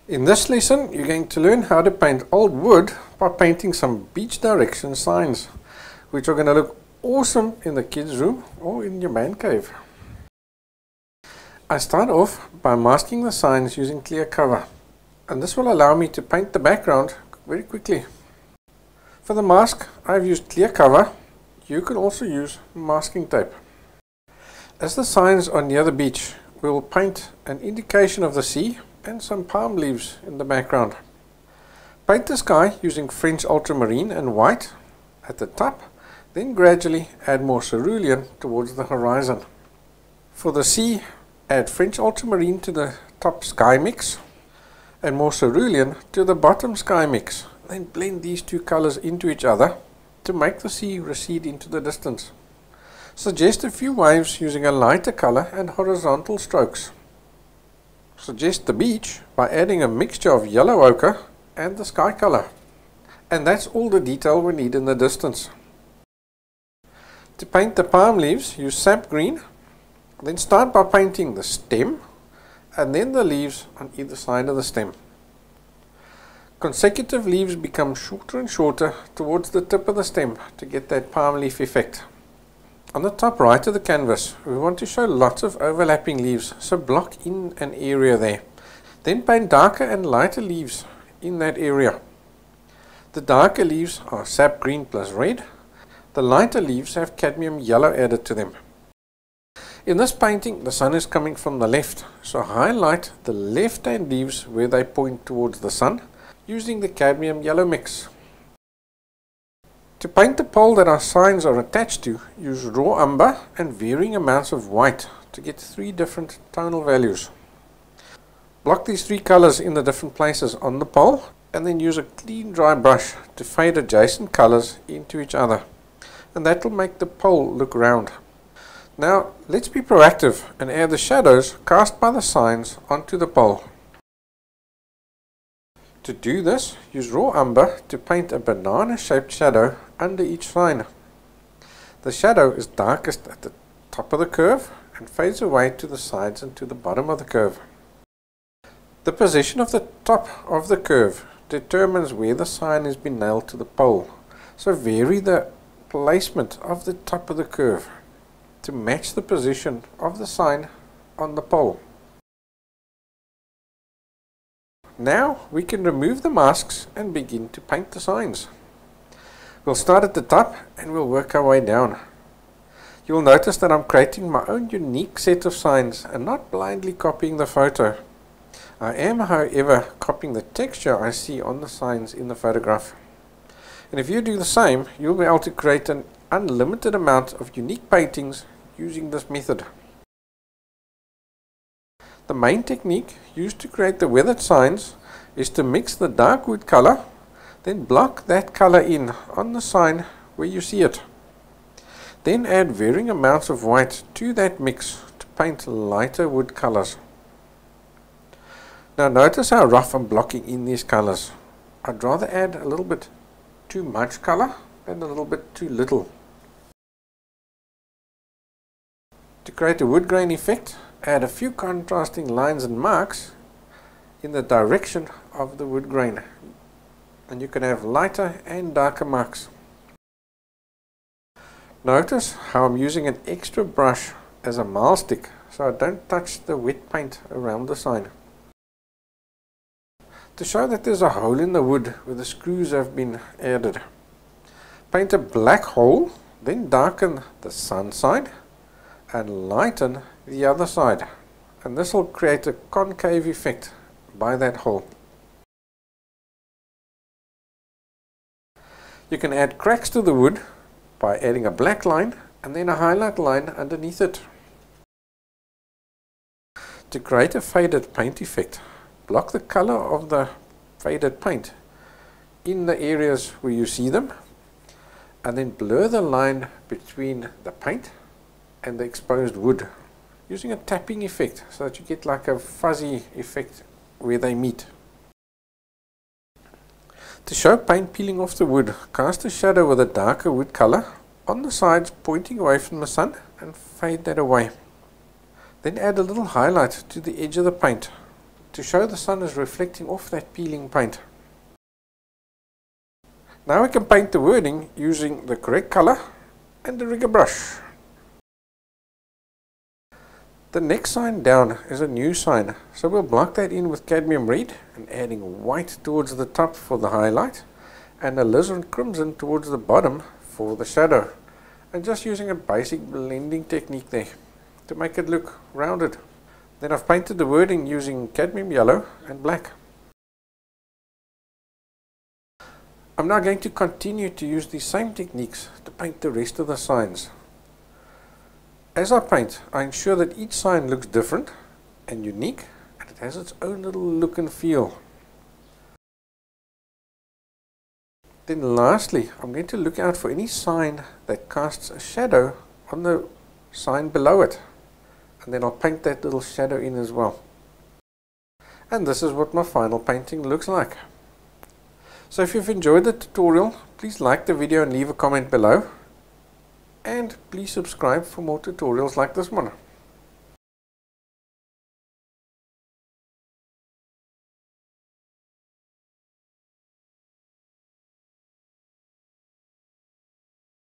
In this lesson, you're going to learn how to paint old wood by painting some beach direction signs, which are going to look awesome in the kids' room or in your man cave. I start off by masking the signs using clear cover, and this will allow me to paint the background very quickly. For the mask, I've used clear cover. You can also use masking tape. As the signs are near the beach, we will paint an indication of the sea and some palm leaves in the background. Paint the sky using French ultramarine and white at the top, then gradually add more cerulean towards the horizon. For the sea, add French ultramarine to the top sky mix and more cerulean to the bottom sky mix. Then blend these two colors into each other to make the sea recede into the distance. Suggest a few waves using a lighter color and horizontal strokes. Suggest the beach by adding a mixture of yellow ochre and the sky color. And that's all the detail we need in the distance. To paint the palm leaves, use sap green. Then start by painting the stem and then the leaves on either side of the stem. Consecutive leaves become shorter and shorter towards the tip of the stem to get that palm leaf effect. On the top right of the canvas, we want to show lots of overlapping leaves, so block in an area there. Then paint darker and lighter leaves in that area. The darker leaves are sap green plus red. The lighter leaves have cadmium yellow added to them. In this painting, the sun is coming from the left, so highlight the left-hand leaves where they point towards the sun using the cadmium yellow mix. To paint the pole that our signs are attached to, use raw umber and varying amounts of white to get 3 different tonal values. Block these 3 colors in the different places on the pole and then use a clean dry brush to fade adjacent colors into each other, and that will make the pole look round. Now let's be proactive and add the shadows cast by the signs onto the pole. To do this, use raw umber to paint a banana-shaped shadow under each sign. The shadow is darkest at the top of the curve and fades away to the sides and to the bottom of the curve. The position of the top of the curve determines where the sign has been nailed to the pole, so vary the placement of the top of the curve to match the position of the sign on the pole. Now we can remove the masks and begin to paint the signs. We'll start at the top and we'll work our way down. You'll notice that I'm creating my own unique set of signs and not blindly copying the photo. I am, however, copying the texture I see on the signs in the photograph. And if you do the same, you'll be able to create an unlimited amount of unique paintings using this method. The main technique used to create the weathered signs is to mix the dark wood color, then block that color in on the sign where you see it. Then add varying amounts of white to that mix to paint lighter wood colors. Now notice how rough I'm blocking in these colors. I'd rather add a little bit too much color than a little bit too little. To create a wood grain effect, add a few contrasting lines and marks in the direction of the wood grain, and you can have lighter and darker marks. Notice how I'm using an extra brush as a mile stick so I don't touch the wet paint around the sign. To show that there's a hole in the wood where the screws have been added, paint a black hole, then darken the sun side and lighten the other side, and this will create a concave effect by that hole. You can add cracks to the wood by adding a black line and then a highlight line underneath it. To create a faded paint effect, block the color of the faded paint in the areas where you see them, and then blur the line between the paint and the exposed wood using a tapping effect so that you get like a fuzzy effect where they meet. To show paint peeling off the wood, cast a shadow with a darker wood color on the sides pointing away from the sun and fade that away. Then add a little highlight to the edge of the paint to show the sun is reflecting off that peeling paint. Now we can paint the wording using the correct color and the rigger brush. The next sign down is a new sign, so we'll block that in with cadmium red and adding white towards the top for the highlight and alizarin crimson towards the bottom for the shadow, and just using a basic blending technique there to make it look rounded. Then I've painted the wording using cadmium yellow and black. I'm now going to continue to use these same techniques to paint the rest of the signs. As I paint, I ensure that each sign looks different and unique, and it has its own little look and feel. Then lastly, I'm going to look out for any sign that casts a shadow on the sign below it, and then I'll paint that little shadow in as well. And this is what my final painting looks like. So if you've enjoyed the tutorial, please like the video and leave a comment below. And please subscribe for more tutorials like this one.